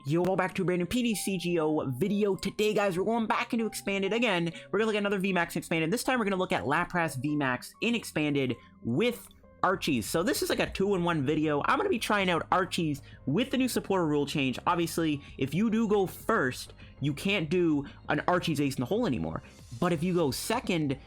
Yo, welcome back to a brand new PTCGO video. Today, guys, we're going back into Expanded again. We're gonna look at another VMAX Expanded. This time, we're gonna look at Lapras VMAX in Expanded with Archies. So this is like a 2-in-1 video. I'm gonna be trying out Archies with the new supporter rule change. Obviously, if you do go first, you can't do an Archies ace in the hole anymore. But if you go second,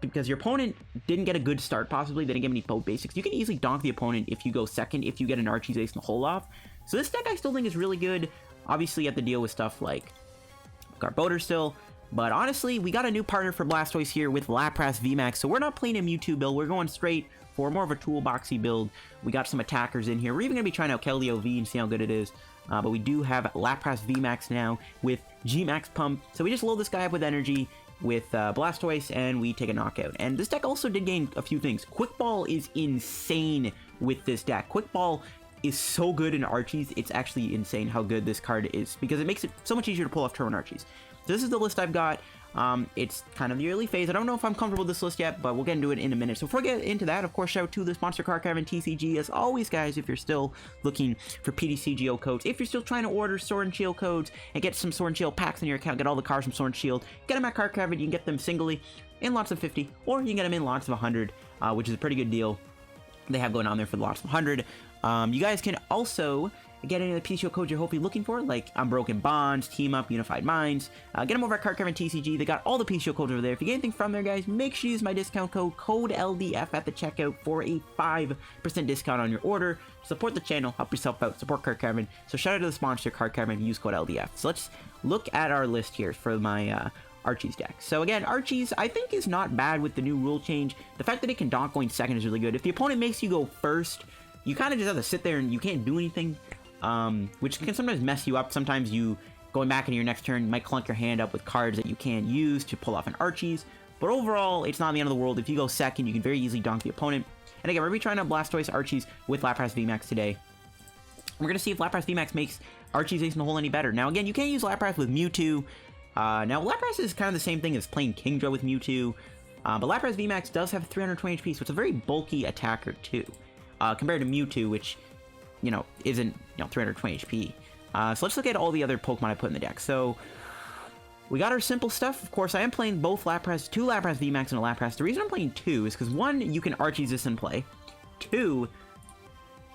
because your opponent didn't get a good start, possibly, they didn't get any boat basics, you can easily donk the opponent if you go second, if you get an Archies ace in the hole off. So this deck I still think is really good. Obviously, you have to deal with stuff like Garbodor still. But honestly, we got a new partner for Blastoise here with Lapras VMAX. So we're not playing a Mewtwo build. We're going straight for more of a toolboxy build. We got some attackers in here. We're even going to be trying out Keldeo V and see how good it is. But we do have Lapras VMAX now with G-Max Pump. So we just load this guy up with energy with Blastoise, and we take a knockout. And this deck also did gain a few things. Quick Ball is insane with this deck. Quick Ball is so good in Archies. It's actually insane how good this card is, because it makes it so much easier to pull off turn Archies. So this is the list I've got. It's kind of the early phase. I don't know if I'm comfortable with this list yet, but we'll get into it in a minute. So before we get into that, of course, shout out to the sponsor Card Caravan TCG. As always, guys, if you're still looking for PTCGO codes, if you're still trying to order Sword and Shield codes and get some Sword and Shield packs in your account, get all the cards from Sword and Shield, get them at Card Caravan. You can get them singly in lots of 50, or you can get them in lots of 100, which is a pretty good deal they have going on there for the lots of 100. You guys can also get any of the PTCGO codes you're hopefully looking for, like Unbroken Bonds, Team Up, Unified Minds. Get them over at Card Caravan TCG. They got all the PTCGO codes over there. If you get anything from there, guys, make sure you use my discount code LDF at the checkout for a 5% discount on your order. Support the channel, help yourself out, support Card Caravan. So shout out to the sponsor, Card Caravan, use code LDF. So let's look at our list here for my Archies deck. So again, Archies I think is not bad with the new rule change. The fact that it can donk going second is really good. If the opponent makes you go first, you kind of just have to sit there and you can't do anything, which can sometimes mess you up. Sometimes you, going back into your next turn, you might clunk your hand up with cards that you can't use to pull off an Archies. But overall, it's not the end of the world. If you go second, you can very easily donk the opponent. And again, we're going to be trying out Blastoise Archies with Lapras VMAX today. We're going to see if Lapras VMAX makes Archies ace in the hole any better. Now again, you can't use Lapras with Mewtwo. Now Lapras is kind of the same thing as playing Kingdra with Mewtwo. But Lapras VMAX does have 320 HP, so it's a very bulky attacker too. Compared to Mewtwo, which, you know, isn't, 320 HP. So let's look at all the other Pokemon I put in the deck. So we got our simple stuff. Of course, I am playing both Lapras, 2 Lapras VMAX and a Lapras. The reason I'm playing 2 is because 1, you can Archies this in play. 2,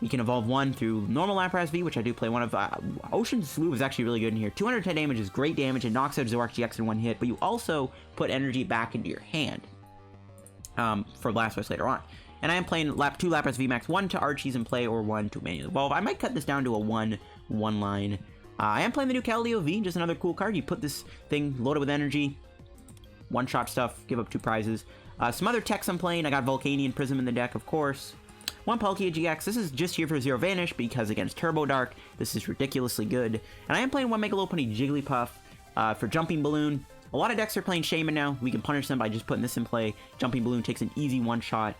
you can evolve 1 through normal Lapras V, which I do play one of. Ocean Slew is actually really good in here. 210 damage is great damage. It knocks out Zoroark-GX in one hit, but you also put energy back into your hand for Blastoise later on. And I am playing 2 Lapras VMAX, 1 to Archies in play or 1 to manually evolve. I might cut this down to a 1 line. I am playing the new Keldeo V, just another cool card. You put this thing loaded with energy, one-shot stuff, give up 2 prizes. Some other techs I'm playing. I got Volcanion Prism in the deck, of course. 1 Palkia-GX. This is just here for 0 Vanish, because against Turbo Dark, this is ridiculously good. And I am playing 1 Mega Lopunny Jigglypuff for Jumping Balloon. A lot of decks are playing Shaymin now. We can punish them by just putting this in play. Jumping Balloon takes an easy one-shot.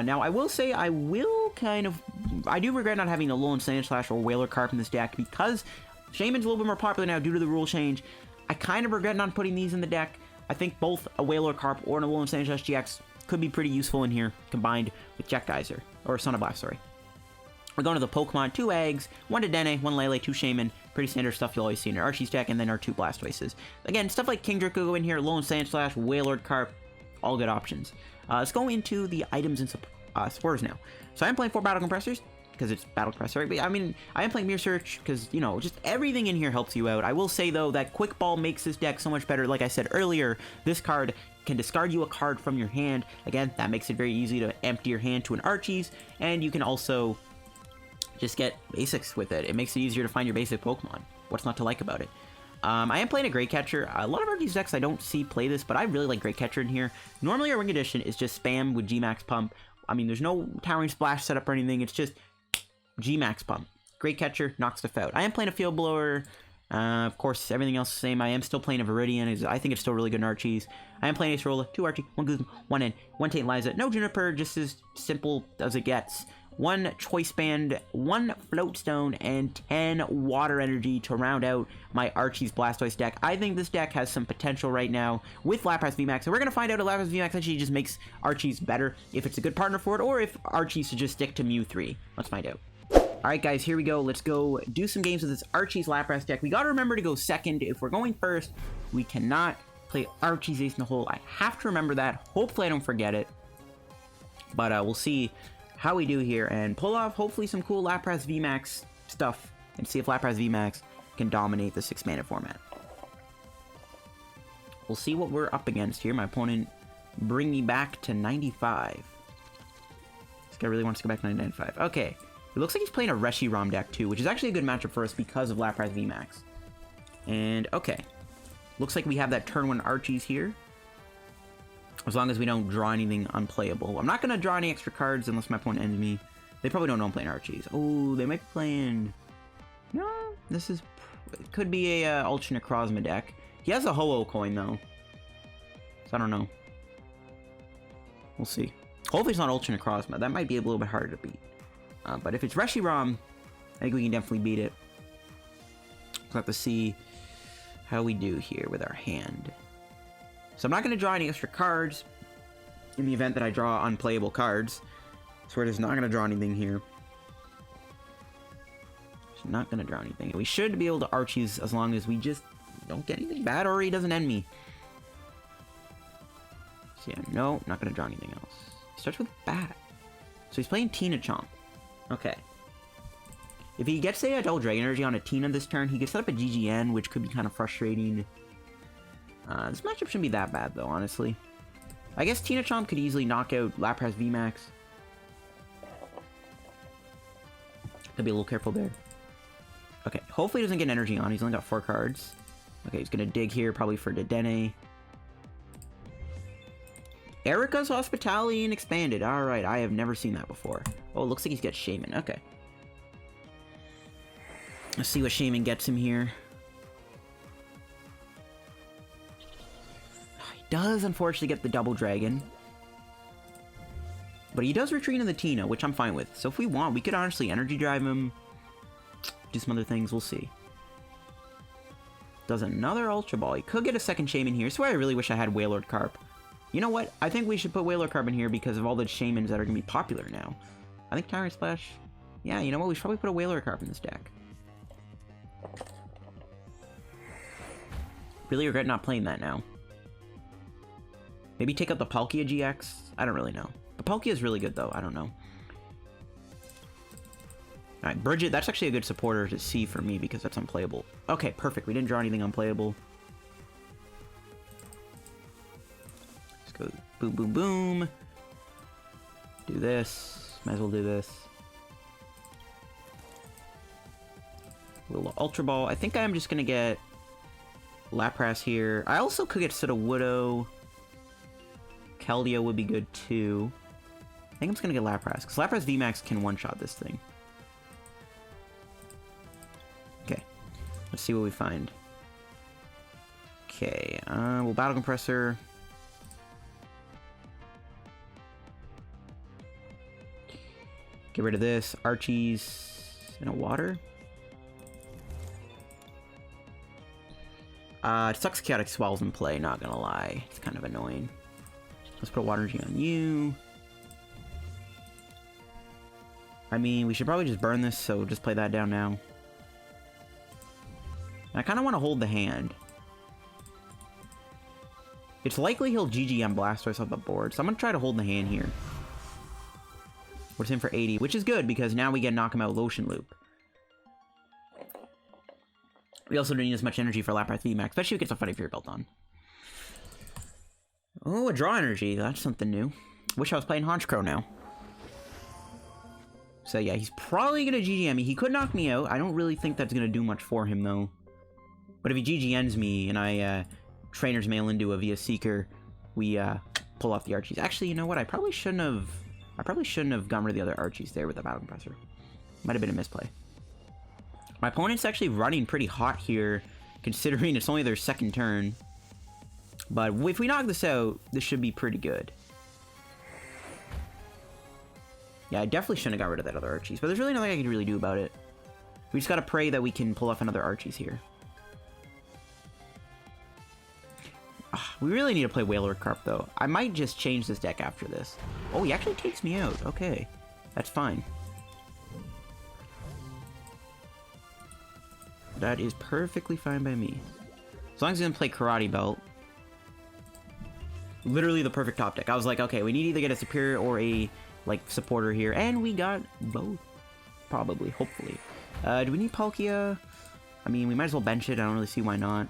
Now, I will say, I do regret not having a Alolan Sandslash or Whaler Carp in this deck, because Shaymin's a little bit more popular now due to the rule change. I kind of regret not putting these in the deck. I think both a Whaler Carp or an Alolan Sandslash GX could be pretty useful in here, combined with Jet Geyser, or Son of Blast, sorry. We're going to the Pokemon, 2 Eggs, 1 Dedenne, 1 Lele, 2 Shaymin. Pretty standard stuff you'll always see in your Archies deck, and then our 2 Blastoises. Again, stuff like Kingdra could go in here, Alolan Sandslash, Whaler Carp, all good options. Let's go into the items and supporters now. So I'm playing 4 Battle Compressors, because it's Battle Compressor. But I mean, I am playing Mirror Search, because, just everything in here helps you out. I will say, though, that Quick Ball makes this deck so much better. Like I said earlier, this card can discard you a card from your hand. Again, that makes it very easy to empty your hand to an Archies, and you can also just get basics with it. It makes it easier to find your basic Pokemon. What's not to like about it? I am playing a Great Catcher. A lot of Archies decks I don't see play this, but I really like Great Catcher in here. Normally, our Wing Edition is just spam with G-Max Pump. I mean, there's no Towering Splash setup or anything. It's just G-Max Pump. Great Catcher knocks stuff out. I am playing a Field Blower. Of course, everything else is the same. I am still playing a Viridian. I think it's still really good in Archies. I am playing Acerola, 2 Archie, 1 Guzma, 1 N, 1 Tate Liza. No Juniper, just as simple as it gets. 1 Choice Band, 1 Float Stone, and 10 Water Energy to round out my Archies Blastoise deck. I think this deck has some potential right now with Lapras VMAX, and we're going to find out if Lapras VMAX actually just makes Archies better, if it's a good partner for it, or if Archies should just stick to Mew 3. Let's find out. Alright guys, here we go. Let's go do some games with this Archies Lapras deck. We gotta remember to go second. If we're going first, we cannot play Archies Ace in the Hole. I have to remember that. Hopefully I don't forget it. But we'll see how we do here and pull off hopefully some cool Lapras VMAX stuff and see if Lapras VMAX can dominate this expanded format. We'll see what we're up against here. My opponent bring me back to 95. This guy really wants to go back to 95. Okay. It looks like he's playing a Reshiram deck too, which is actually a good matchup for us because of Lapras VMAX. And, okay. Looks like we have that turn 1 Archies here. As long as we don't draw anything unplayable. I'm not going to draw any extra cards unless my opponent ends me. They probably don't know I'm playing Archies. Oh, they might be playing... No, this is... It could be a Ultra Necrozma deck. He has a Ho-Oh coin, though. So I don't know. We'll see. Hopefully it's not Ultra Necrozma. That might be a little bit harder to beat. But if it's Reshiram, I think we can definitely beat it. We'll have to see how we do here with our hand. So I'm not going to draw any extra cards in the event that I draw unplayable cards. So we're just not going to draw anything here. Just not going to draw anything. We should be able to Archies as long as we just don't get anything bad or he doesn't end me. So yeah, no, not going to draw anything else. He starts with Bat. So he's playing Tina Chomp. Okay. If he gets, say, a Double Dragon Energy on a Tina this turn, he could set up a GGN, which could be kind of frustrating. This matchup shouldn't be that bad, though, honestly. I guess Tina Chomp could easily knock out Lapras VMAX. Gotta be a little careful there. Okay, hopefully he doesn't get an energy on. He's only got 4 cards. Okay, he's gonna dig here, probably for Dedenne. Erica's Hospitality and Expanded. Alright, I have never seen that before. Oh, it looks like he's got Shaymin. Okay. Let's see what Shaymin gets him here. He does, unfortunately, get the Double Dragon. But he does retreat in the Tina, which I'm fine with. So if we want, we could honestly Energy Drive him. Do some other things, we'll see. Does another Ultra Ball. He could get a second Shaymin here. So I really wish I had Wailord Carp. You know what? I think we should put Wailord Carp in here because of all the Shaymins that are going to be popular now. I think Tyrant Splash... Yeah, you know what? We should probably put a Wailord Carp in this deck. Really regret not playing that now. Maybe take out the Palkia-GX? I don't really know. The Palkia is really good, though. I don't know. Alright, Bridget, that's actually a good supporter to see for me because that's unplayable. Okay, perfect. We didn't draw anything unplayable. Let's go boom, boom, boom. Do this. Might as well do this. A little Ultra Ball. I think I'm just going to get Lapras here. I also could get Sudowoodo. Keldeo would be good too. I think I'm just going to get Lapras, because Lapras VMAX can one-shot this thing. Okay. Let's see what we find. Okay. We'll Battle Compressor. Get rid of this. Archies and a water. It sucks Chaotic Swell's in play, not gonna lie. It's kind of annoying. Let's put a Water Energy on you. I mean, we should probably just burn this, so just play that down now. And I kind of want to hold the hand. It's likely he'll GGM Blastoise off the board, so I'm going to try to hold the hand here. We're in for 80, which is good, because now we get Knock him out Lotion Loop. We also don't need as much energy for Lapras VMAX, especially if it gets a Funny Fury Belt on. Oh, a Draw Energy. That's something new. Wish I was playing Honchkrow now. So yeah, he's probably going to GGM me. He could knock me out. I don't really think that's going to do much for him, though. But if he GGNs me and I Trainer's Mail into a via Seeker, we pull off the Archies. Actually, you know what? I probably shouldn't have gotten rid of the other Archies there with the Battle Compressor. Might have been a misplay. My opponent's actually running pretty hot here, considering it's only their second turn. But if we knock this out, this should be pretty good. Yeah, I definitely shouldn't have got rid of that other Archies, but there's really nothing I can really do about it. We just gotta pray that we can pull off another Archies here. We really need to play Wailord Carp, though. I might just change this deck after this. Oh, he actually takes me out. Okay. That's fine. That is perfectly fine by me. As long as he doesn't play Karate Belt. Literally the perfect top deck. I was like, okay, we need to either get a superior or a, like, supporter here. And we got both. Probably. Hopefully. Do we need Palkia? I mean, we might as well bench it. I don't really see why not.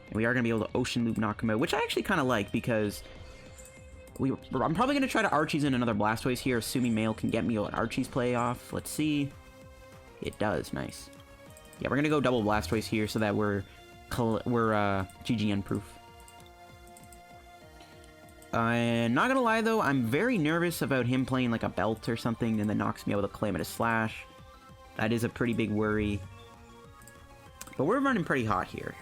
And we are going to be able to Ocean Loop knock him out, which I actually kind of like because I'm probably going to try to Archies in another Blastoise here, assuming Mail can get me an Archies play off. Let's see. It does. Nice. Yeah, we're going to go double Blastoise here so that we're GGN proof. Not gonna lie though, I'm very nervous about him playing like a Belt or something and then knocks me out with a Calamitous Slash. That is a pretty big worry. But we're running pretty hot here.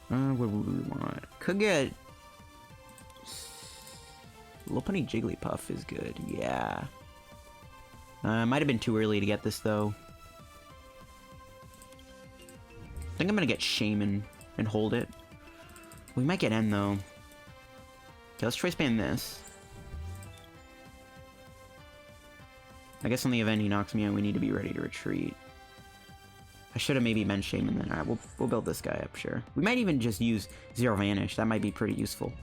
What would we want? Could get... Lopunny Jigglypuff is good, yeah. Might have been too early to get this though. I think I'm gonna get Shaymin and hold it. We might get N though. Okay, let's Choice Band this. I guess on the event he knocks me out, we need to be ready to retreat. I should have maybe meant Shaymin then. Alright, we'll build this guy up, sure. We might even just use Zero Vanish. That might be pretty useful.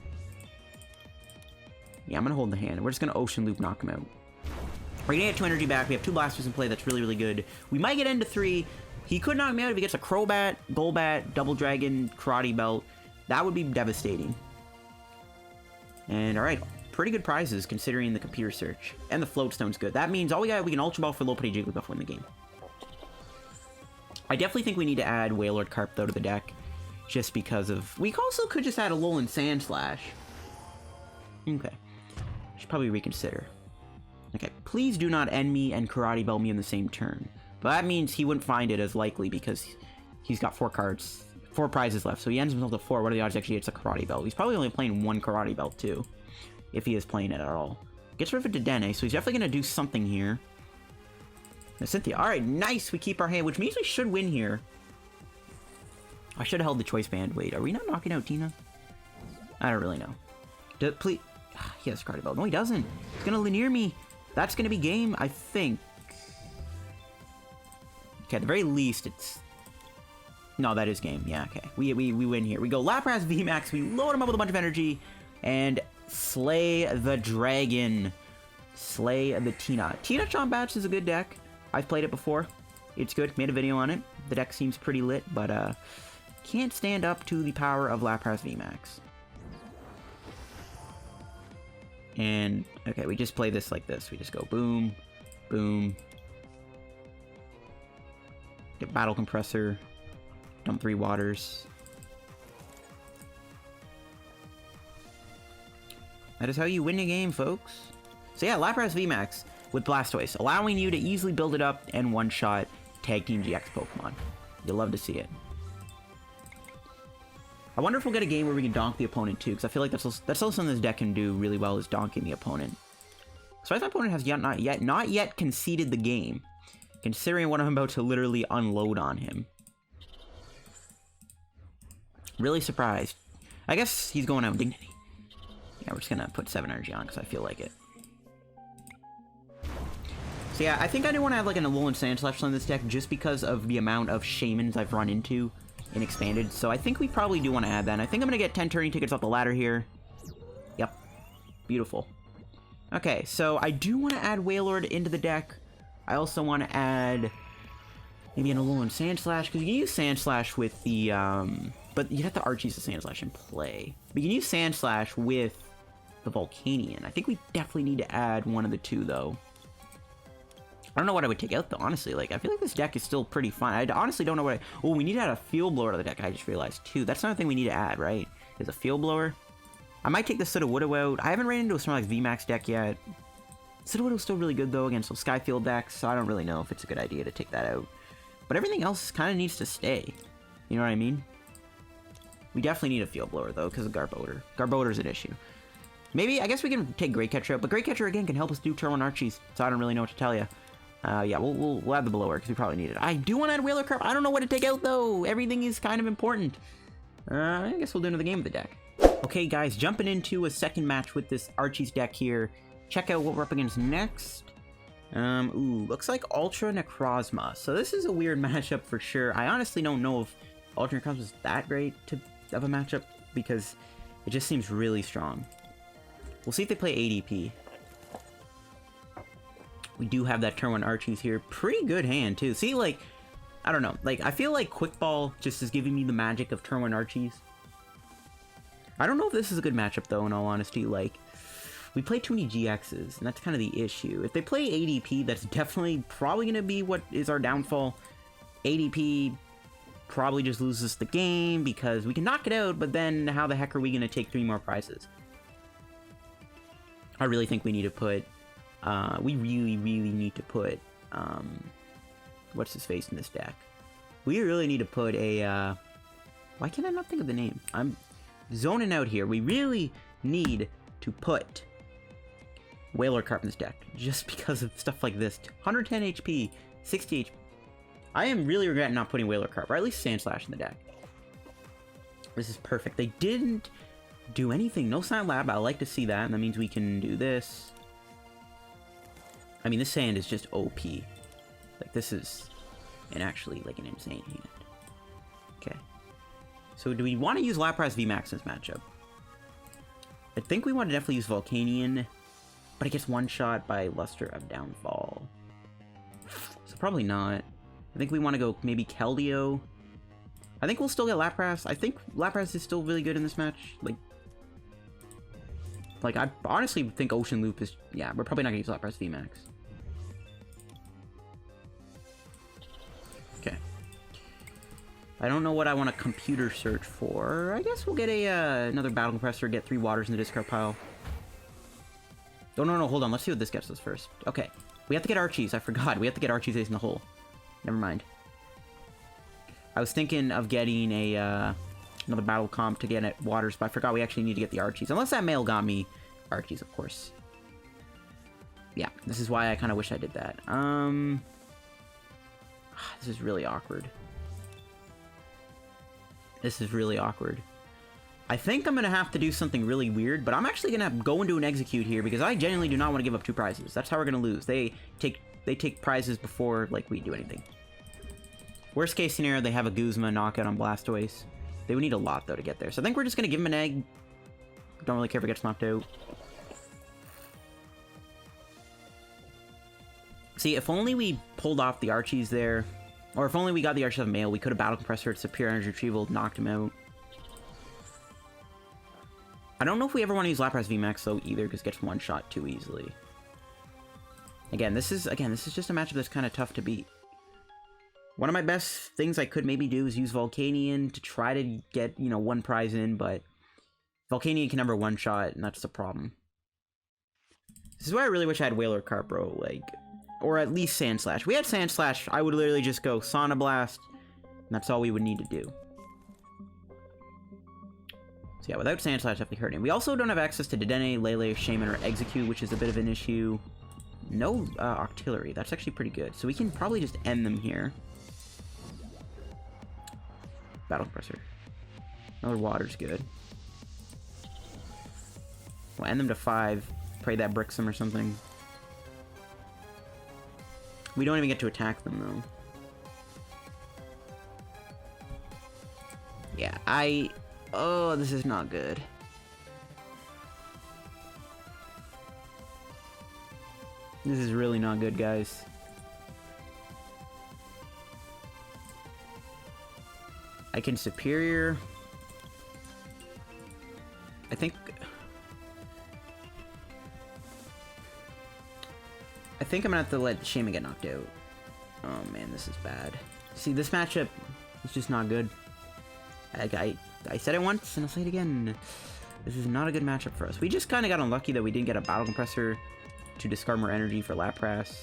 Yeah, I'm gonna hold the hand. We're just gonna Ocean Loop knock him out. We're gonna get 2 energy back. We have 2 Blasters in play. That's really, really good. We might get into 3. He could knock me out if he gets a Crobat, Golbat, Double Dragon, Karate Belt. That would be devastating. And alright, pretty good prizes considering the Computer Search. And the Float Stone's good. That means all we got, we can Ultra Ball for Lopunny Jigglypuff win the game. I definitely think we need to add Wailord Carp though to the deck. Just because of... We also could just add a Alolan Sandslash. Okay. Should probably reconsider. Okay, please do not end me and Karate Belt me in the same turn. But that means he wouldn't find it as likely because he's got 4 cards, 4 prizes left. So he ends himself to 4. What are the odds actually gets a Karate Belt? He's probably only playing 1 Karate Belt too, if he is playing it at all. Gets rid of a Dedenne, so he's definitely going to do something here. Now, Cynthia. Alright, nice. We keep our hand, which means we should win here. I should have held the Choice Band. Wait, are we not knocking out Tina? I don't really know. Please. He has a Karate Belt. No, he doesn't. He's going to linear me. That's going to be game, I think. Okay, at the very least, it's... No, that is game. Yeah, okay. We win here. We go Lapras VMAX. We load him up with a bunch of energy. And slay the dragon. Slay the Tina. Tina Chomp Batch is a good deck. I've played it before. It's good. Made a video on it. The deck seems pretty lit, but can't stand up to the power of Lapras VMAX. And, okay, we just play this like this. We just go boom, boom. Get Battle Compressor. Dump 3 waters. That is how you win a game, folks. So yeah, Lapras VMAX with Blastoise, allowing you to easily build it up and one-shot Tag Team GX Pokemon. You'll love to see it. I wonder if we'll get a game where we can donk the opponent too, because I feel like that's also something this deck can do really well, is donking the opponent. So my opponent has not yet conceded the game, considering what I'm about to literally unload on him. Really surprised. I guess he's going out with Dignity. Yeah, we're just gonna put 7 energy on because I feel like it. So yeah, I think I do want to have like an Alolan Sandslash on this deck just because of the amount of Shaymins I've run into in Expanded. So I think we probably do want to add that. And I think I'm going to get 10 turning tickets up the ladder here. Yep. Beautiful. Okay, so I do want to add Wailord into the deck. I also want to add maybe an Alolan Sandslash, because you can use Sandslash with the, but you'd have to Archies the Sandslash in play. But you can use Sandslash with the Volcanion. I think we definitely need to add one of the two, though. I don't know what I would take out, though, honestly. Like, I feel like this deck is still pretty fun. I honestly don't know what I... Oh, we need to add a Field Blower to the deck, I just realized, too. That's another thing we need to add, right? Is a Field Blower. I might take the Sudowoodo out. I haven't ran into a Snorlax VMAX deck yet. Sudowoodo's still really good, though, against some Skyfield decks, so I don't really know if it's a good idea to take that out. But everything else kind of needs to stay. You know what I mean? We definitely need a Field Blower, though, because of Garbodor. Garbodor's an issue. Maybe, I guess we can take Great Catcher out, but Great Catcher, again, can help us do Turtle and Archies, so I don't really know what to tell you. Yeah, we'll add the blower, because we probably need it. I do want to add Wailord Carp. I don't know what to take out, though. Everything is kind of important. I guess we'll do another game of the deck. Okay, guys, jumping into a second match with this Archies deck here. check out what we're up against next. Ooh, looks like Ultra Necrozma. So this is a weird matchup for sure. I honestly don't know if Ultra Necrozma is that great of a matchup because it just seems really strong. We'll see if they play ADP. We do have that turn 1 Archies here. Pretty good hand, too. See, like, I don't know. Like, I feel like Quick Ball just is giving me the magic of turn 1 Archies. I don't know if this is a good matchup, though, in all honesty. Like, we play too many GXs, and that's kind of the issue. If they play ADP, that's definitely probably going to be what is our downfall. ADP probably just loses the game because we can knock it out, but then how the heck are we going to take 3 more prizes? I really think we need to put... we really need to put, what's his face in this deck? We really need to put a, why can't I not think of the name? I'm zoning out here. We really need to put Whaler Carp in this deck, just because of stuff like this. 110 HP, 60 HP. I am really regretting not putting Whaler Carp, or at least Sandslash in the deck. This is perfect. They didn't do anything. No Silent Lab. I like to see that, and that means we can do this. I mean, this sand is just OP. Like, this is actually, like, an insane hand. Okay. So, do we want to use Lapras VMAX in this matchup? I think we want to definitely use Volcanion, but it gets one-shot by Luster of Downfall. So, probably not. I think we want to go maybe Keldeo. I think we'll still get Lapras. I think Lapras is still really good in this match. Like, I honestly think Ocean Loop is... Yeah, we're probably not going to use Lapras VMAX. Okay. I don't know what I want to computer search for. I guess we'll get another Battle Compressor, get 3 waters in the discard pile. Oh, no, hold on. Let's see what this gets us first. Okay. We have to get Archies. I forgot. We have to get Archies Ace in the hole. Never mind. I was thinking of getting another battle comp to get at waters, but I forgot we actually need to get the Archies. Unless that mail got me Archies, of course. Yeah, this is why I kind of wish I did that. This is really awkward. This is really awkward. I think I'm going to have to do something really weird, but I'm actually going to go into an Exeggcute here because I genuinely do not want to give up 2 prizes. That's how we're going to lose. They take prizes before, like, we do anything. Worst case scenario, they have a Guzma knockout on Blastoise. They would need a lot, though, to get there. So I think we're just going to give him an egg. Don't really care if it gets knocked out. See, if only we pulled off the Archies there, or if only we got the Archies of Mail, we could have Battle Compressor, Superior Energy Retrieval, knocked him out. I don't know if we ever want to use Lapras VMAX, though, either, because it gets one-shot too easily. Again, this is just a matchup that's kind of tough to beat. One of my best things I could maybe do is use Volcanion to try to get, you know, 1 prize in, but Volcanion can never one-shot, and that's the problem. This is why I really wish I had Whaler Carp, bro, like, or at least Sandslash. If we had Sandslash, I would literally just go Sauna Blast, and that's all we would need to do. So yeah, without Sandslash, definitely hurting. We also don't have access to Dedenne, Lele, Shaymin, or Exeggcute, which is a bit of an issue. No Octillery. That's actually pretty good. So we can probably just end them here. Battle Compressor. Another water's good. We'll end them to 5. Pray that bricks them or something. We don't even get to attack them, though. Yeah, oh, this is not good. This is really not good, guys. I can Superior. I think I'm gonna have to let Shaymin get knocked out. Oh man, this is bad. See, this matchup is just not good. I said it once, and I'll say it again. This is not a good matchup for us. We just kind of got unlucky that we didn't get a Battle Compressor to discard more energy for Lapras.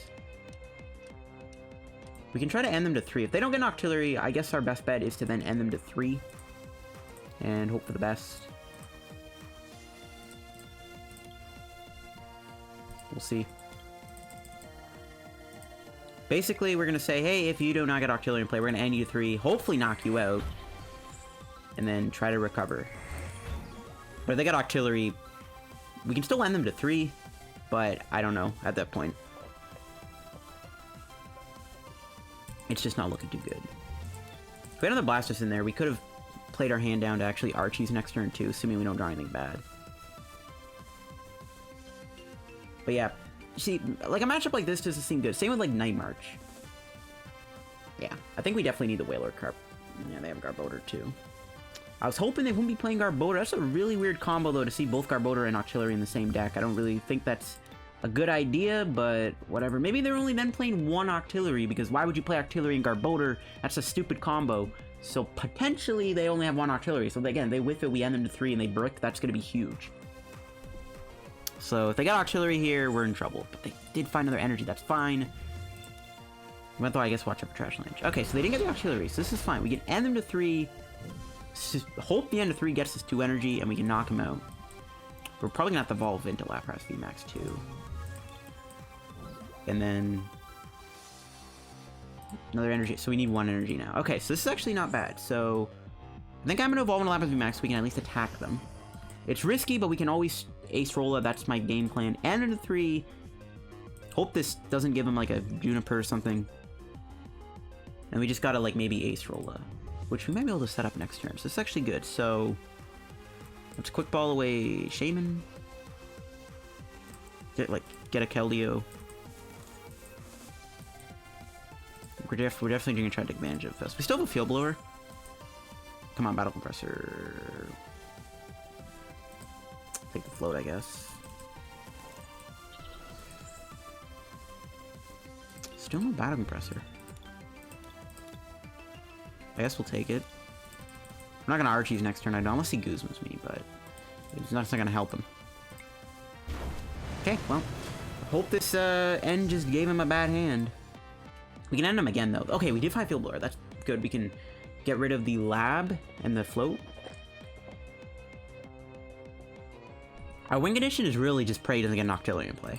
We can try to end them to 3. If they don't get an Octillery, I guess our best bet is to then end them to 3. And hope for the best. We'll see. Basically, we're going to say, hey, if you do not get Octillery in play, we're going to end you to 3, hopefully knock you out, and then try to recover. But if they got Octillery, we can still end them to 3. but I don't know at that point. It's just not looking too good. If we had another Blastoise in there, we could have played our hand down to actually Archies next turn too, assuming we don't draw anything bad. But yeah, see, like a matchup like this doesn't seem good. Same with like Night March. Yeah, I think we definitely need the Whaler Carp. Yeah, they have Garbodor too. I was hoping they wouldn't be playing Garbodor. That's a really weird combo though, to see both Garbodor and Octillery in the same deck. I don't really think that's a good idea, but whatever. Maybe they're only then playing one Octillery, because why would you play Octillery and Garbodor? That's a stupid combo. So potentially they only have one Octillery. So again, they whiff it, we end them to 3, and they brick. That's going to be huge. So if they got Octillery here, we're in trouble. But they did find another energy. That's fine. Even though I guess watch out for Trash Lynch. Okay, so they didn't get the Octillery, so this is fine. We can end them to 3. Hope the end of 3 gets us 2 energy, and we can knock him out. We're probably going to have to evolve into Lapras VMAX 2. And then another energy. So we need 1 energy now. Okay, so this is actually not bad. So I think I'm going to evolve into Lapras VMAX so we can at least attack them. It's risky, but we can always Acerola. That's my game plan. And into 3. Hope this doesn't give him like a Juniper or something. And we just got to like maybe Acerola, which we might be able to set up next turn. So it's actually good. So let's Quick Ball away Shaymin. Get a Keldeo. We're definitely going to try to take advantage of this. We still have a Field Blower. Come on, Battle Compressor. Take the Float, I guess. Still no Battle Compressor. I guess we'll take it. I'm not going to Archies next turn, I know, unless he Guzma's me, but it's not going to help him. Okay, well, hope this end just gave him a bad hand. We can end him again, though. Okay, we did find Field Blower. That's good. We can get rid of the Lab and the Float. Our win condition is really just pray he doesn't get an Octillery in play.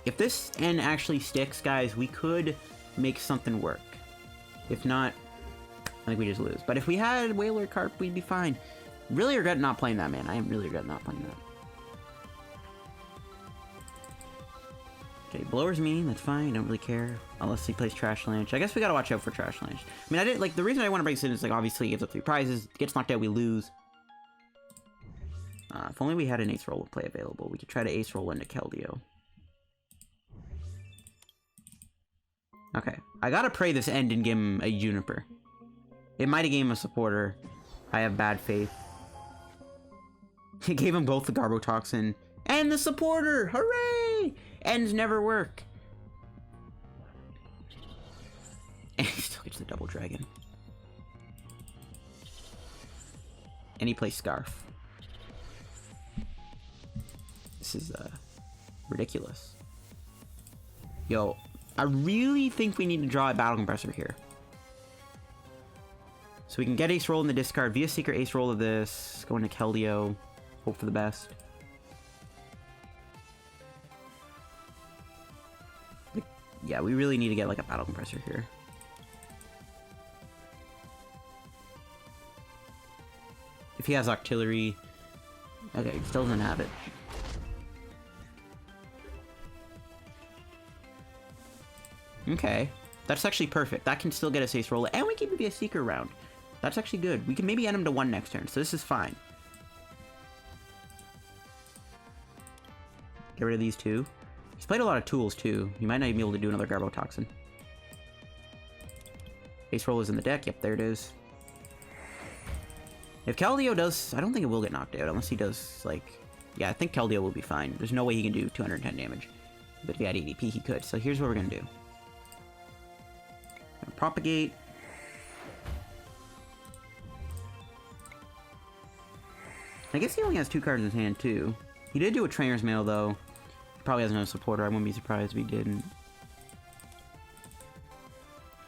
If this end actually sticks, guys, we could make something work. If not, I think we just lose. But if we had Whaler Carp, we'd be fine. Really regret not playing that, man. I am really regret not playing that. Okay, Blower's mean, that's fine, don't really care. Unless he plays Trash Lynch. I guess we gotta watch out for Trash Lynch. I mean, I did, like, the reason I want to break this in is, like, obviously he gives up 3 prizes, gets knocked out, we lose. If only we had an Acerola play available, we could try to Acerola into Keldeo. Okay, I gotta pray this end didn't give him a Juniper. It might have gave him a Supporter. I have bad faith. It gave him both the Garbotoxin and the Supporter! Hooray! Ends never work. And he still gets the Double Dragon. And he plays Scarf. This is, ridiculous. Yo, I really think we need to draw a Battle Compressor here. So we can get Acerola in the discard via Seeker Acerola this, go into Keldeo, hope for the best. Yeah, we really need to get like a Battle Compressor here. If he has Octillery... Okay, he still doesn't have it. Okay, that's actually perfect. That can still get us Acerola, and we can be a Seeker round. That's actually good. We can maybe end him to 1 next turn, so this is fine. Get rid of these 2. He's played a lot of tools, too. He might not even be able to do another Garbotoxin. Acerola's in the deck. Yep, there it is. If Keldeo does... I don't think it will get knocked out, unless he does, like... Yeah, I think Keldeo will be fine. There's no way he can do 210 damage. But if he had ADP, he could. So here's what we're going to do. Propagate. I guess he only has 2 cards in his hand, too. He did do a Trainer's Mail, though. He probably has no Supporter. I wouldn't be surprised if he didn't.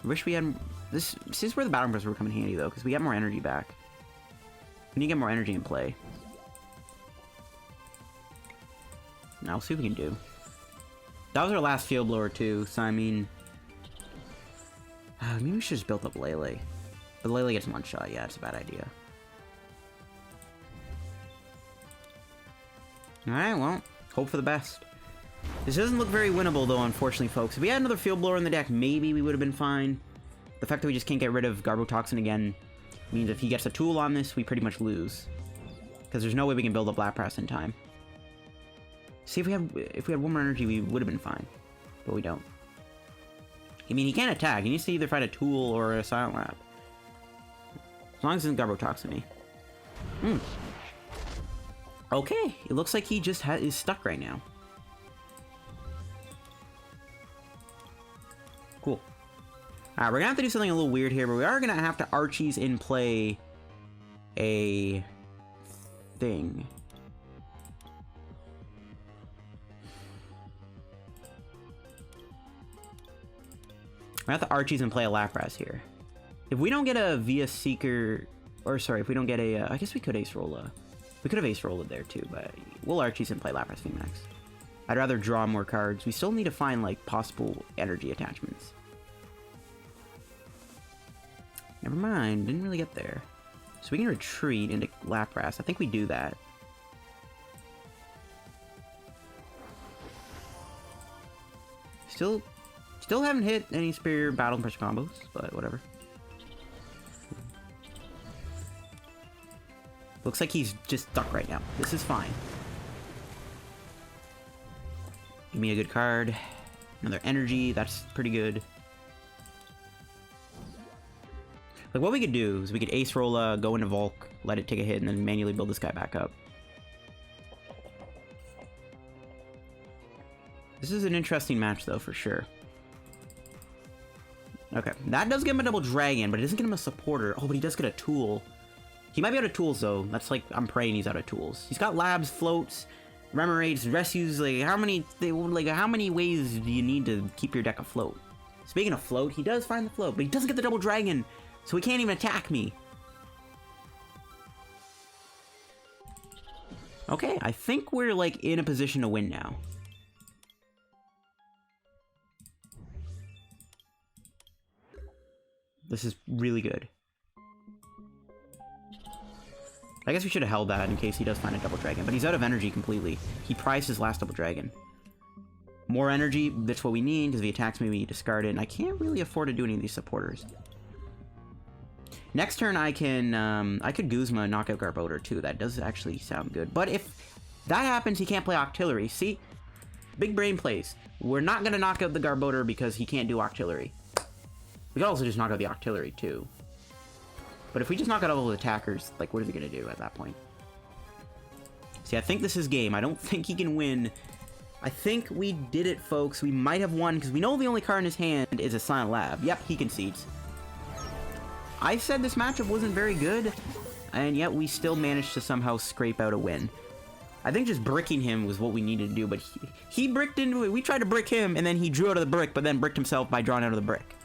I wish we had... This is where the Battle Compressor would come in handy, though, because we get more energy back. We need to get more energy in play. Now, we'll see what we can do. That was our last Field Blower, too, so I mean... maybe we should just build up Lele. But Lele gets 1 shot, yeah, it's a bad idea. Alright, well, Hope for the best. This doesn't look very winnable, though, unfortunately, folks. If we had another Field Blower in the deck, maybe we would have been fine. The fact that we just can't get rid of Garbotoxin again means if he gets a tool on this, we pretty much lose. Because there's no way we can build up Lapras in time. See, if we had one more energy, we would have been fine. But we don't. I mean, he can't attack. He needs to either fight a tool or a Silent Lab. As long as it doesn't Garbotoxin me. Okay, it looks like he just is stuck right now. Cool. Alright, we're gonna have to do something a little weird here, but we are gonna have to Archies in play a thing. We're gonna have to Archies and play a Lapras here. If we don't get a via Seeker, or sorry, if we don't get a, I guess we could Acerola. We could have Acerola there too, but we'll Archies and play Lapras VMAX. I'd rather draw more cards. We still need to find, like, possible energy attachments. Never mind, didn't really get there. So we can retreat into Lapras. I think we do that. Still haven't hit any Superior Battle and Pressure combos, but whatever. Looks like he's just stuck right now. This is fine. Give me a good card. Another energy, that's pretty good. Like, what we could do is we could Acerola, go into Volk, let it take a hit, and then manually build this guy back up. This is an interesting match, though, for sure. Okay, that does give him a double dragon, but it doesn't get him a supporter. Oh, but he does get a tool. He might be out of tools, though. That's like, I'm praying he's out of tools. He's got labs, floats, remorates, rescues. Like, how many ways do you need to keep your deck afloat? Speaking of float, he does find the float, but he doesn't get the double dragon, so he can't even attack me. Okay, I think we're, like, in a position to win now. This is really good. I guess we should have held that in case he does find a double dragon, but he's out of energy completely. He prized his last double dragon. More energy, that's what we need, because if he attacks me, we discard it, and I can't really afford to do any of these supporters. Next turn, I could Guzma knock out Garbodor, too. That does actually sound good. But if that happens, he can't play Octillery. See? Big brain plays. We're not going to knock out the Garbodor because he can't do Octillery. We could also just knock out the Octillery, too. But if we just knock out all the attackers, like, what is he going to do at that point? See, I think this is game. I don't think he can win. I think we did it, folks. We might have won, because we know the only card in his hand is a Silent Lab. Yep, he concedes. I said this matchup wasn't very good, and yet we still managed to somehow scrape out a win. I think just bricking him was what we needed to do, but he bricked into it. We tried to brick him, and then he drew out of the brick, but then bricked himself by drawing out of the brick.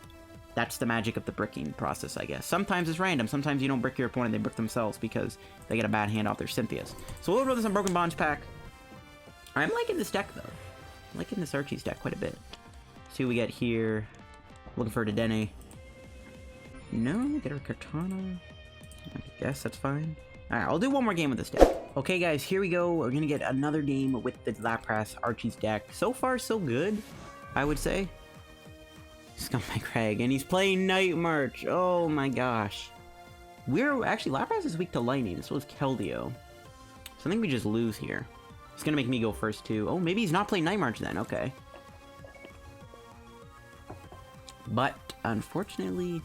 That's the magic of the bricking process, I guess. Sometimes it's random. Sometimes you don't brick your opponent, they brick themselves because they get a bad hand off their Cynthias. So we'll run this on Broken Bonds pack. I'm liking this deck, though. I'm liking this Archies deck quite a bit. See what we get here. Looking for a Dedenne. No, get our Katana. I guess that's fine. Alright, I'll do one more game with this deck. Okay, guys, here we go. We're gonna get another game with the Lapras Archies deck. So far, so good, I would say. Scumbag Craig, and he's playing Night March. Oh my gosh. Actually, Lapras is weak to lightning, so is Keldeo. So I think we just lose here. It's gonna make me go first, too. Oh, maybe he's not playing Night March then, okay. But, unfortunately,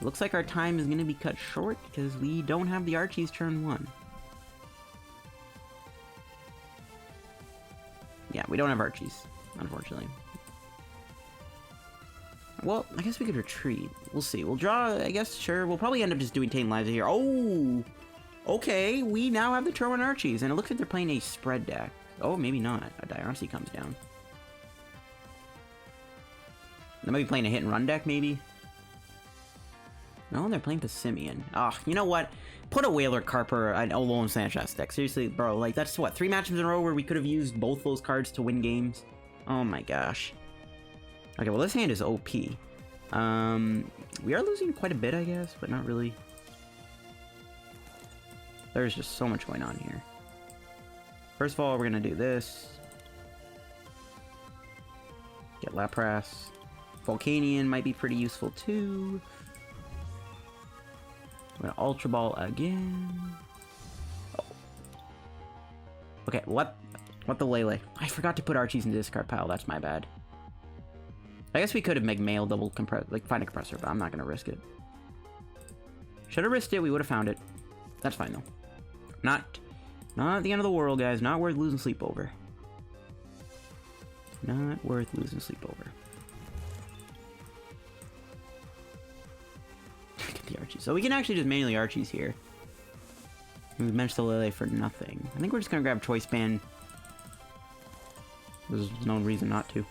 looks like our time is gonna be cut short, because we don't have the Archies turn 1. Yeah, we don't have Archies, unfortunately. Well, I guess we could retreat. We'll see. We'll draw, I guess, sure. We'll probably end up just doing Tate Liza here. Oh! Okay, we now have the turn 1 Archies, and it looks like they're playing a spread deck. Oh, maybe not. A Diarcy comes down. They might be playing a hit and run deck, maybe? No, they're playing Passimian. Ah, you know what? Put a Whaler Carper and Alolan Sanchez deck. Seriously, bro, like, that's what, 3 matchups in a row where we could have used both those cards to win games? Oh my gosh. Okay, well, this hand is OP. We are losing quite a bit, I guess, but not really. There's just so much going on here. First of all, we're gonna do this. Get Lapras. Volcanion might be pretty useful too. I'm gonna Ultra Ball again. Oh. Okay, what the Lele? I forgot to put Archies in the discard pile. That's my bad. I guess we could have made mail double compress, like find a compressor, but I'm not gonna risk it. Should have risked it. We would have found it. That's fine though. Not the end of the world, guys. Not worth losing sleep over. Not worth losing sleep over. Get the Archies. So we can actually just manually Archies here. We mentioned the Lele for nothing. I think we're just gonna grab Choice Band. There's no reason not to.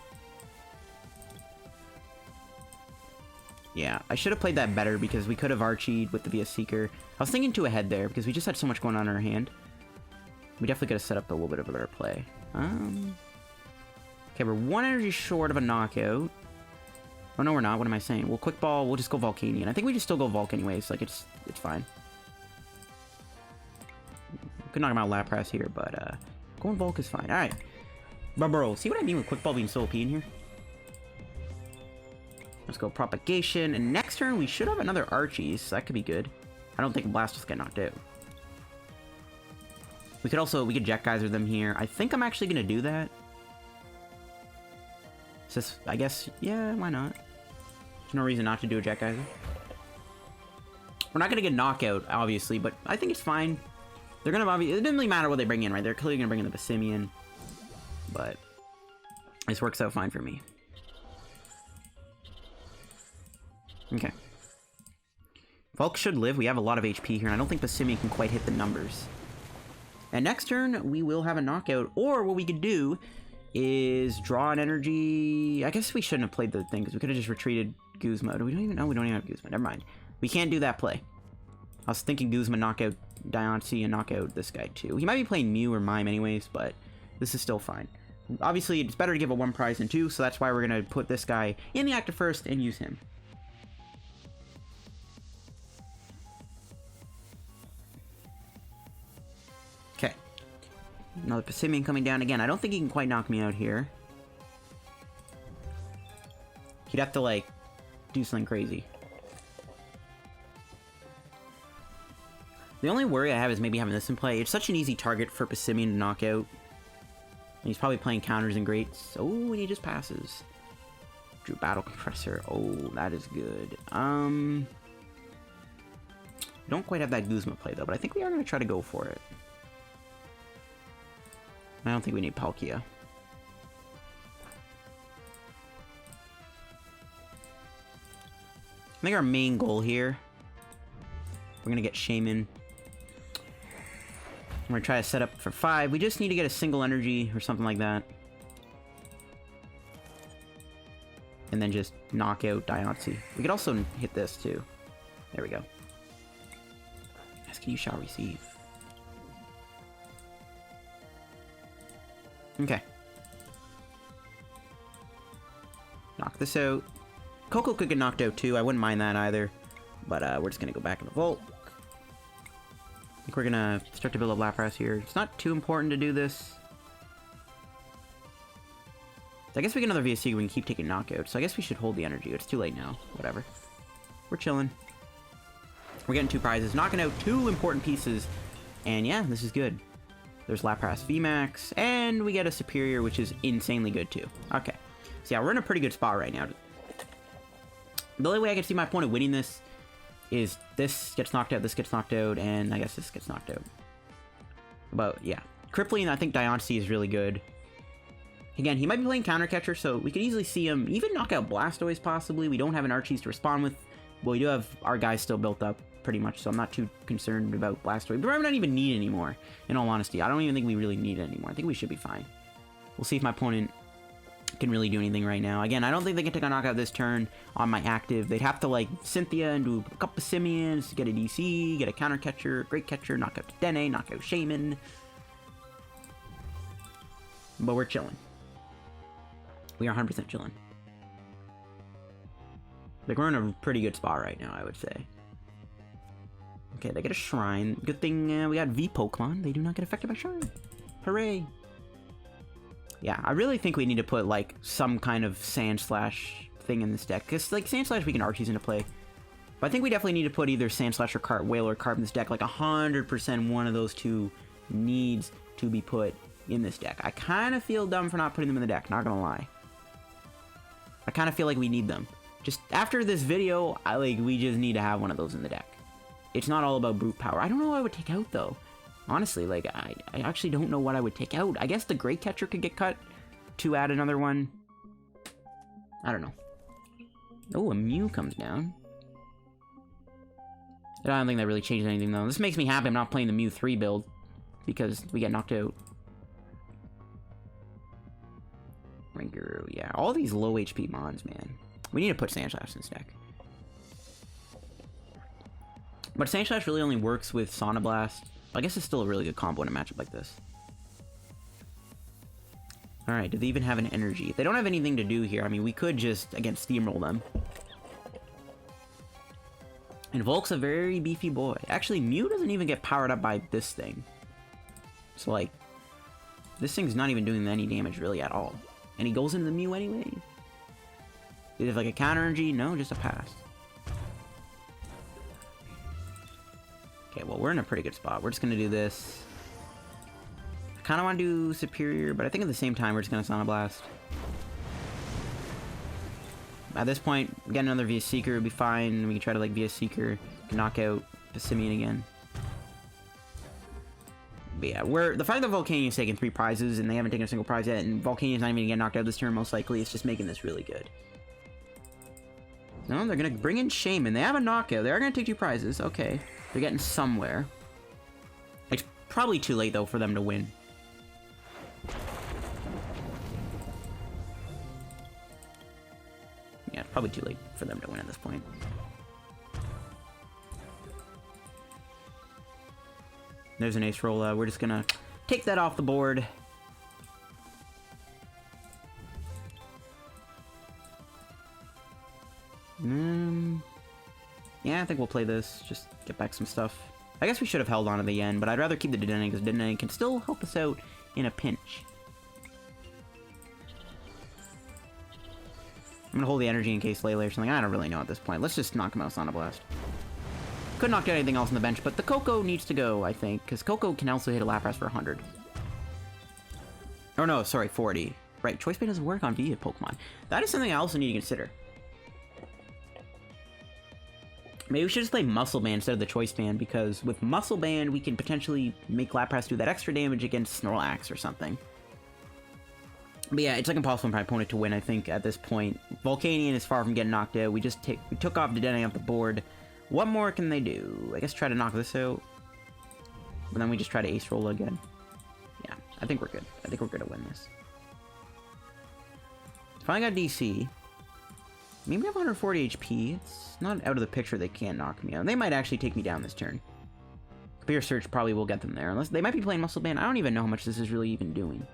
Yeah, I should have played that better because we could have Archied with the VS Seeker. I was thinking 2 ahead there because we just had so much going on in our hand. We definitely could have set up a little bit of a better play. Okay, we're 1 energy short of a knockout. Oh, no, we're not. What am I saying? We'll Quick Ball. We'll just go Volcanion. I think we just still go Volk anyways. Like, it's fine. We could knock him out Lapras here, but going Volk is fine. All right. Bro, see what I mean with Quick Ball being so OP in here? Let's go Propagation. And next turn, we should have another Archies. So that could be good. I don't think Blastoise get knocked out. We could Jet Geyser them here. I think I'm actually going to do that. It's just, I guess, yeah, why not? There's no reason not to do a Jet Geyser. We're not going to get knockout, obviously, but I think it's fine. They're going to, it doesn't really matter what they bring in, right? They're clearly going to bring in the Passimian. But this works out fine for me. Okay. Volk should live. We have a lot of HP here, and I don't think Passimian can quite hit the numbers. And next turn, we will have a knockout, or what we could do is draw an energy. I guess we shouldn't have played the thing, because we could have just retreated Guzma. We don't even have Guzma. Never mind. We can't do that play. I was thinking Guzma knockout Diancie and knockout this guy, too. He might be playing Mew or Mime anyways, but this is still fine. Obviously, it's better to give a 1 prize than 2, so that's why we're going to put this guy in the active first and use him. Okay. Another Passimian coming down again. I don't think he can quite knock me out here. He'd have to, like, do something crazy. The only worry I have is maybe having this in play. It's such an easy target for Passimian to knock out. And he's probably playing counters and greats. Oh, and he just passes. Drew Battle Compressor. Oh, that is good. Don't quite have that Guzma play, though, but I think we are going to try to go for it. I don't think we need Palkia. I think our main goal here, we're going to get Shaymin. I'm going to try to set up for 5. We just need to get a single energy or something like that. And then just knock out Diancie. We could also hit this too. There we go. Asking you shall receive. Okay. Knock this out. Coco could get knocked out too. I wouldn't mind that either. But we're just going to go back in the vault. I think we're going to start to build up Lapras here. It's not too important to do this. I guess we get another VSC, we can keep taking knockouts. So I guess we should hold the energy. It's too late now. Whatever. We're chilling. We're getting 2 prizes. Knocking out 2 important pieces. And yeah, this is good. There's Lapras VMAX. And we get a Superior, which is insanely good too. Okay. So yeah, we're in a pretty good spot right now. The only way I can see my point of winning this is this gets knocked out, this gets knocked out, and I guess this gets knocked out. But yeah. Crippling, I think Diancie is really good. Again, he might be playing Counter Catcher, so we could easily see him even knock out Blastoise, possibly. We don't have an Archies to respond with. Well, we do have our guys still built up, pretty much, so I'm not too concerned about Blastoise. But I don't even need it anymore, in all honesty. I don't even think we really need it anymore. I think we should be fine. We'll see if my opponent can really do anything right now. Again, I don't think they can take a knockout this turn on my active. They'd have to, like, Cynthia and do a couple of Simians to get a DC, get a Counter Catcher, Great Catcher, knock out Dedenne, knock out Shaymin. But we're chilling. We are 100% chilling. Like, we're in a pretty good spot right now, I would say. Okay, they get a Shrine. Good thing we got V Pokemon. They do not get affected by Shrine. Hooray! Yeah, I really think we need to put, like, some kind of Sandslash thing in this deck. Because, like, Sandslash we can Archies into play. But I think we definitely need to put either Sandslash or Whale or Carp in this deck. Like, 100% one of those two needs to be put in this deck. I kind of feel dumb for not putting them in the deck, not gonna lie. I kind of feel like we need them. Just after this video, we just need to have one of those in the deck. It's not all about brute power. I don't know what I would take out, though. Honestly, like, I actually don't know what I would take out. I guess the Great Catcher could get cut to add another one. I don't know. Oh, a Mew comes down. I don't think that really changed anything, though. This makes me happy I'm not playing the Mew 3 build, because we get knocked out. Rinker, yeah. All these low HP mons, man. We need to put Sandslash in this deck. But Sandslash really only works with Sonoblast. I guess it's still a really good combo in a matchup like this. Alright, do they even have an energy? If they don't have anything to do here, I mean, we could just, again, steamroll them. And Volk's a very beefy boy. Actually, Mew doesn't even get powered up by this thing. So, like, this thing's not even doing any damage, really, at all. And he goes into the Mew anyway. Does it have, like, a counter energy? No, just a pass. Okay, well, we're in a pretty good spot. We're just gonna do this. I kind of want to do Superior, but I think at the same time, we're just gonna Sonoblast. At this point, get another VS Seeker would be fine. We can try to, like, VS Seeker, knock out Passimian again. But yeah, the fact that Volcanion is taking 3 prizes and they haven't taken a single prize yet, and Volcanion's not even gonna get knocked out this turn, most likely, it's just making this really good. No, they're gonna bring in Shaymin. They have a knockout. They are gonna take 2 prizes. Okay. They're getting somewhere. It's probably too late, though, for them to win. Yeah, it's probably too late for them to win at this point. There's an Acerola. We're just gonna take that off the board. Yeah, I think we'll play this. Just get back some stuff. I guess we should have held on to the Yen, but I'd rather keep the Dedenne because Dedenne can still help us out in a pinch. I'm gonna hold the energy in case Lele or something. I don't really know at this point. Let's just knock him out with Sonoblast. Couldn't knock out anything else on the bench, but the Coco needs to go, I think, because Coco can also hit a Lapras for 100. Oh no, sorry, 40. Right, Choice Band doesn't work on VA Pokemon. That is something I also need to consider. Maybe we should just play Muscle Band instead of the Choice Band, because with Muscle Band, we can potentially make Lapras do that extra damage against Snorlax or something. But yeah, it's like impossible for my opponent to win, I think, at this point. Volcanion is far from getting knocked out. We took off Dedenne off the board. What more can they do? I guess try to knock this out. But then we just try to Acerola again. Yeah, I think we're good. I think we're good to win this. Finally got DC. Maybe I have 140 HP. It's not out of the picture they can't knock me out. They might actually take me down this turn. Computer Search probably will get them there. Unless they might be playing Muscle Band. I don't even know how much this is really even doing.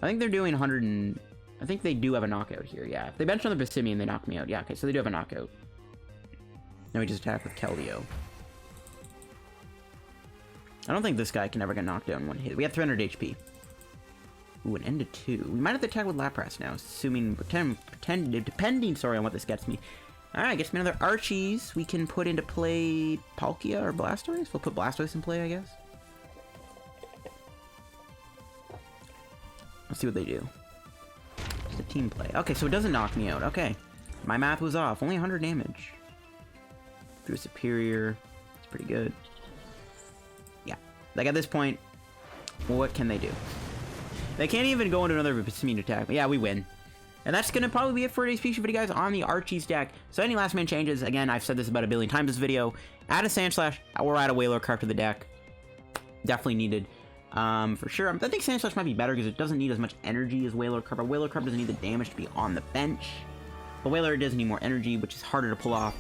I think they're doing 100 and... I think they do have a knockout here, yeah. If they bench on the Passimian, they knock me out. Yeah, okay, so they do have a knockout. Now we just attack with Keldeo. I don't think this guy can ever get knocked out in one hit. We have 300 HP. Ooh, an end to 2. We might have to attack with Lapras now, assuming... depending, sorry, on what this gets me. Alright, gets me another Archies. We can put into play Palkia or Blastoise. We'll put Blastoise in play, I guess. Let's see what they do. Just a team play. Okay, so it doesn't knock me out. Okay. My math was off. Only 100 damage. Through a Superior. It's pretty good. Yeah. Like, at this point, what can they do? They can't even go into another Passimian attack. But yeah, we win. And that's going to probably be it for today's feature video, guys, on the Archies deck. So any last minute changes, again, I've said this about a billion times this video. Add a Sandslash or add a Whaler card to the deck. Definitely needed. For sure. I think Sandslash might be better because it doesn't need as much energy as Whaler Carp. But Whaler Carp doesn't need the damage to be on the bench. But Whaler does need more energy, which is harder to pull off.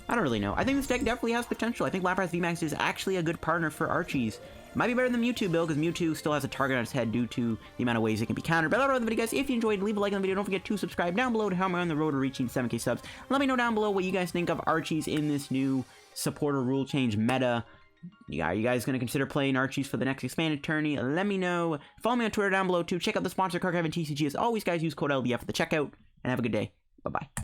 I don't really know. I think this deck definitely has potential. I think Lapras VMAX is actually a good partner for Archies. Might be better than Mewtwo build, because Mewtwo still has a target on its head due to the amount of ways it can be countered. But that's all the video, guys. If you enjoyed, leave a like on the video. Don't forget to subscribe down below to help me on the road to reaching 7K subs. Let me know down below what you guys think of Archies in this new supporter rule change meta. Yeah, are you guys going to consider playing Archies for the next expanded tourney? Let me know. Follow me on Twitter down below, too. Check out the sponsor, Card PTCGO. As always, guys, use code LDF at the checkout, and have a good day. Bye-bye.